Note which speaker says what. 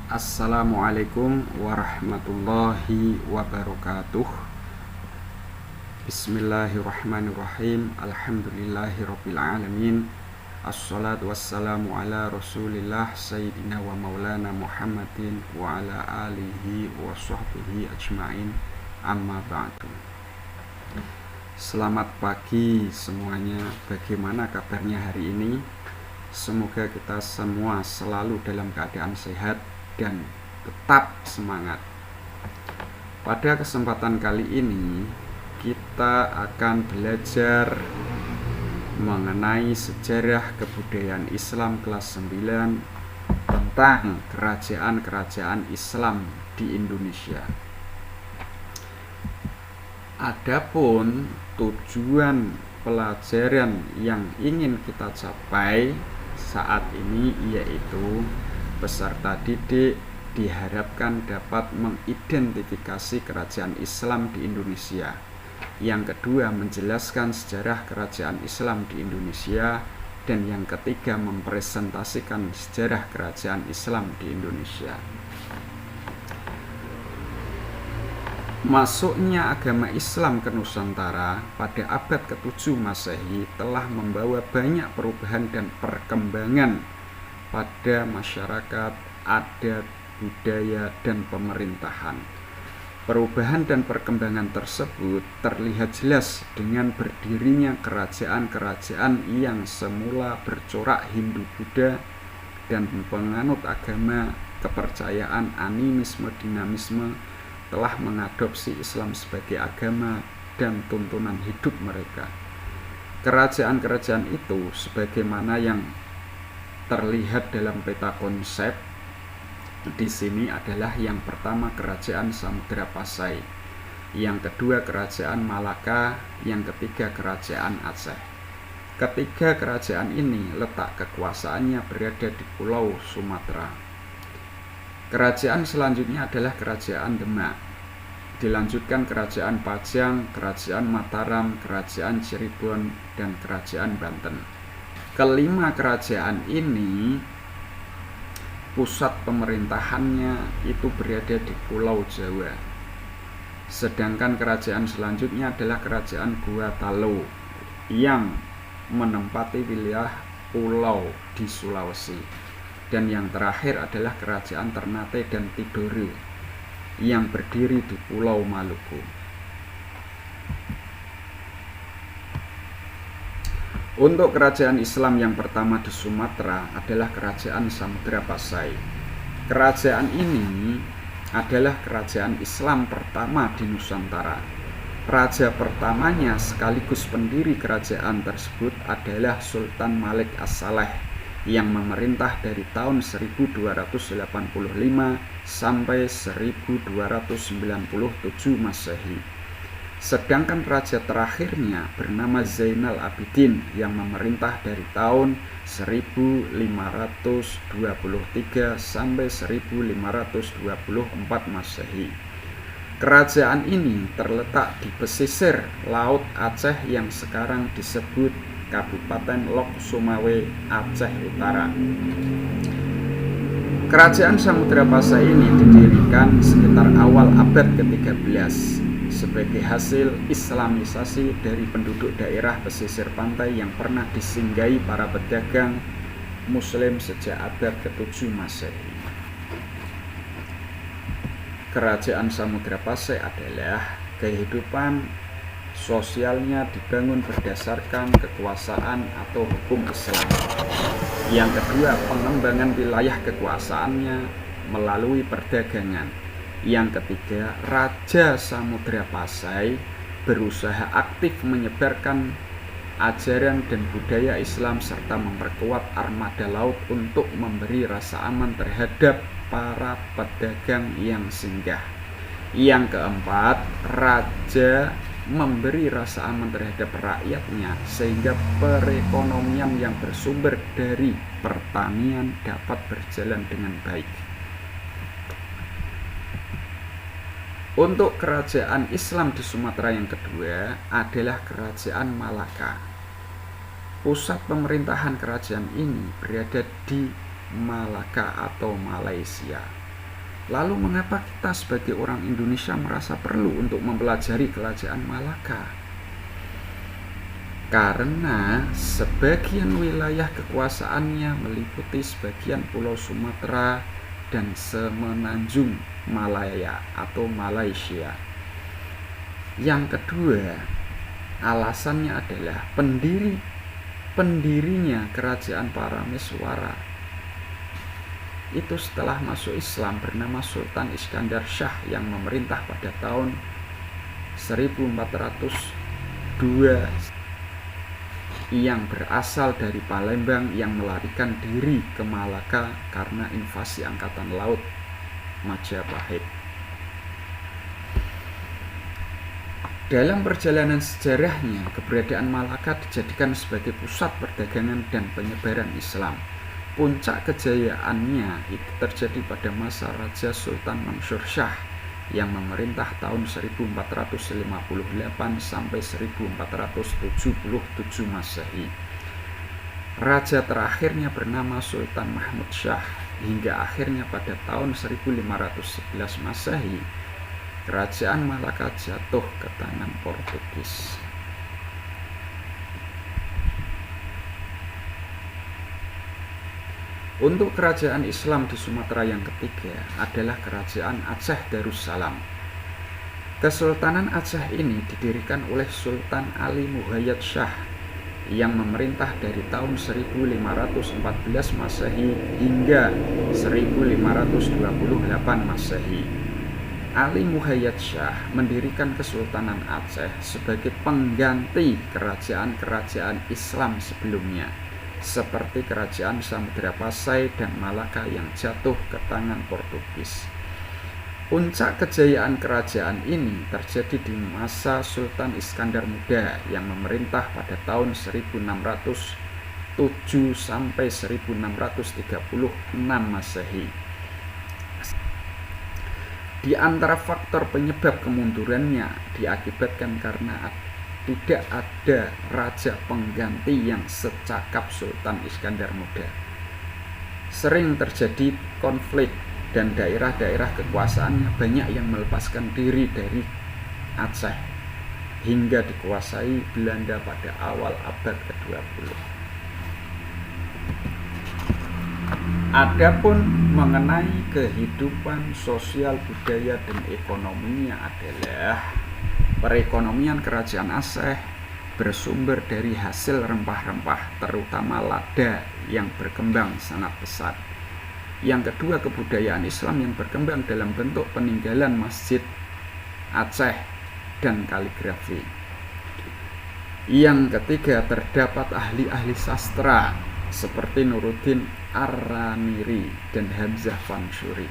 Speaker 1: Assalamualaikum warahmatullahi wabarakatuh. Bismillahirrahmanirrahim. Alhamdulillahirabbil alamin. Assalatu wassalamu ala Rasulillah sayyidina wa maulana Muhammadin wa ala alihi wa sahbihi ajmain. Amma ba'du. Selamat pagi semuanya. Bagaimana kabarnya hari ini? Semoga kita semua selalu dalam keadaan sehat dan tetap semangat. Pada kesempatan kali ini kita akan belajar mengenai sejarah kebudayaan Islam kelas 9 tentang kerajaan-kerajaan Islam di Indonesia. Adapun tujuan pelajaran yang ingin kita capai saat ini yaitu peserta didik diharapkan dapat mengidentifikasi kerajaan Islam di Indonesia. Yang kedua, menjelaskan sejarah kerajaan Islam di Indonesia. Dan yang ketiga, mempresentasikan sejarah kerajaan Islam di Indonesia. Masuknya agama Islam ke Nusantara pada abad ke-7 Masehi telah membawa banyak perubahan dan perkembangan pada masyarakat, adat, budaya, dan pemerintahan. Perubahan dan perkembangan tersebut terlihat jelas dengan berdirinya kerajaan-kerajaan yang semula bercorak Hindu-Buddha dan penganut agama kepercayaan animisme-dinamisme telah mengadopsi Islam sebagai agama dan tuntunan hidup mereka. Kerajaan-kerajaan itu sebagaimana yang terlihat dalam peta konsep di sini adalah yang pertama kerajaan Samudra Pasai, yang kedua kerajaan Malaka, yang ketiga kerajaan Aceh. Ketiga kerajaan ini letak kekuasaannya berada di Pulau Sumatera. Kerajaan selanjutnya adalah kerajaan Demak, dilanjutkan kerajaan Pajang, kerajaan Mataram, kerajaan Cirebon, dan kerajaan Banten. Kelima kerajaan ini pusat pemerintahannya itu berada di Pulau Jawa. Sedangkan kerajaan selanjutnya adalah kerajaan Gorontalo yang menempati wilayah pulau di Sulawesi. Dan yang terakhir adalah kerajaan Ternate dan Tidore yang berdiri di Pulau Maluku. Untuk kerajaan Islam yang pertama di Sumatera adalah kerajaan Samudra Pasai. Kerajaan ini adalah kerajaan Islam pertama di Nusantara. Raja pertamanya sekaligus pendiri kerajaan tersebut adalah Sultan Malik As-Saleh yang memerintah dari tahun 1285 sampai 1297 Masehi. Sedangkan raja terakhirnya bernama Zainal Abidin yang memerintah dari tahun 1523 sampai 1524 Masehi. Kerajaan ini terletak di pesisir Laut Aceh yang sekarang disebut Kabupaten Lok Sumawe, Aceh Utara. Kerajaan Samudra Pasai ini didirikan sekitar awal abad ke-13 sebagai hasil islamisasi dari penduduk daerah pesisir pantai yang pernah disinggahi para pedagang Muslim sejak abad ke-7 Masehi. Kerajaan Samudra Pasai adalah kehidupan sosialnya dibangun berdasarkan kekuasaan atau hukum Islam. Yang kedua, pengembangan wilayah kekuasaannya melalui perdagangan. Yang ketiga, Raja Samudra Pasai berusaha aktif menyebarkan ajaran dan budaya Islam serta memperkuat armada laut untuk memberi rasa aman terhadap para pedagang yang singgah. Yang keempat, Raja memberi rasa aman terhadap rakyatnya sehingga perekonomian yang bersumber dari pertanian dapat berjalan dengan baik. Untuk kerajaan Islam di Sumatera yang kedua adalah kerajaan Malaka. Pusat pemerintahan kerajaan ini berada di Malaka atau Malaysia. Lalu mengapa kita sebagai orang Indonesia merasa perlu untuk mempelajari kerajaan Malaka? Karena sebagian wilayah kekuasaannya meliputi sebagian pulau Sumatera dan semenanjung Malaya atau Malaysia. Yang kedua, alasannya adalah pendirinya kerajaan Parameswara itu setelah masuk Islam bernama Sultan Iskandar Shah yang memerintah pada tahun 1402, yang berasal dari Palembang, yang melarikan diri ke Malaka karena invasi angkatan laut Majapahit. Dalam perjalanan sejarahnya, keberadaan Malaka dijadikan sebagai pusat perdagangan dan penyebaran Islam. Puncak kejayaannya itu terjadi pada masa Raja Sultan Mansur Shah yang memerintah tahun 1458 sampai 1477 Masehi. Raja terakhirnya bernama Sultan Mahmud Shah hingga akhirnya pada tahun 1511 Masehi kerajaan Malaka jatuh ke tangan Portugis. Untuk kerajaan Islam di Sumatera yang ketiga adalah kerajaan Aceh Darussalam. Kesultanan Aceh ini didirikan oleh Sultan Ali Muhayyad Shah yang memerintah dari tahun 1514 Masehi hingga 1528 Masehi. Ali Muhayyad Shah mendirikan Kesultanan Aceh sebagai pengganti kerajaan-kerajaan Islam sebelumnya, seperti kerajaan Samudra Pasai dan Malaka yang jatuh ke tangan Portugis. Puncak kejayaan kerajaan ini terjadi di masa Sultan Iskandar Muda yang memerintah pada tahun 1607 sampai 1636 Masehi. Di antara faktor penyebab kemundurannya diakibatkan karena tidak ada raja pengganti yang secakap Sultan Iskandar Muda. Sering terjadi konflik dan daerah-daerah kekuasaannya banyak yang melepaskan diri dari Aceh hingga dikuasai Belanda pada awal abad ke-20. Adapun mengenai kehidupan sosial, budaya, dan ekonominya adalah perekonomian kerajaan Aceh bersumber dari hasil rempah-rempah, terutama lada yang berkembang sangat pesat. Yang kedua, kebudayaan Islam yang berkembang dalam bentuk peninggalan masjid Aceh dan kaligrafi. Yang ketiga, terdapat ahli-ahli sastra seperti Nuruddin Ar-Ramiri dan Hamzah Fansuri.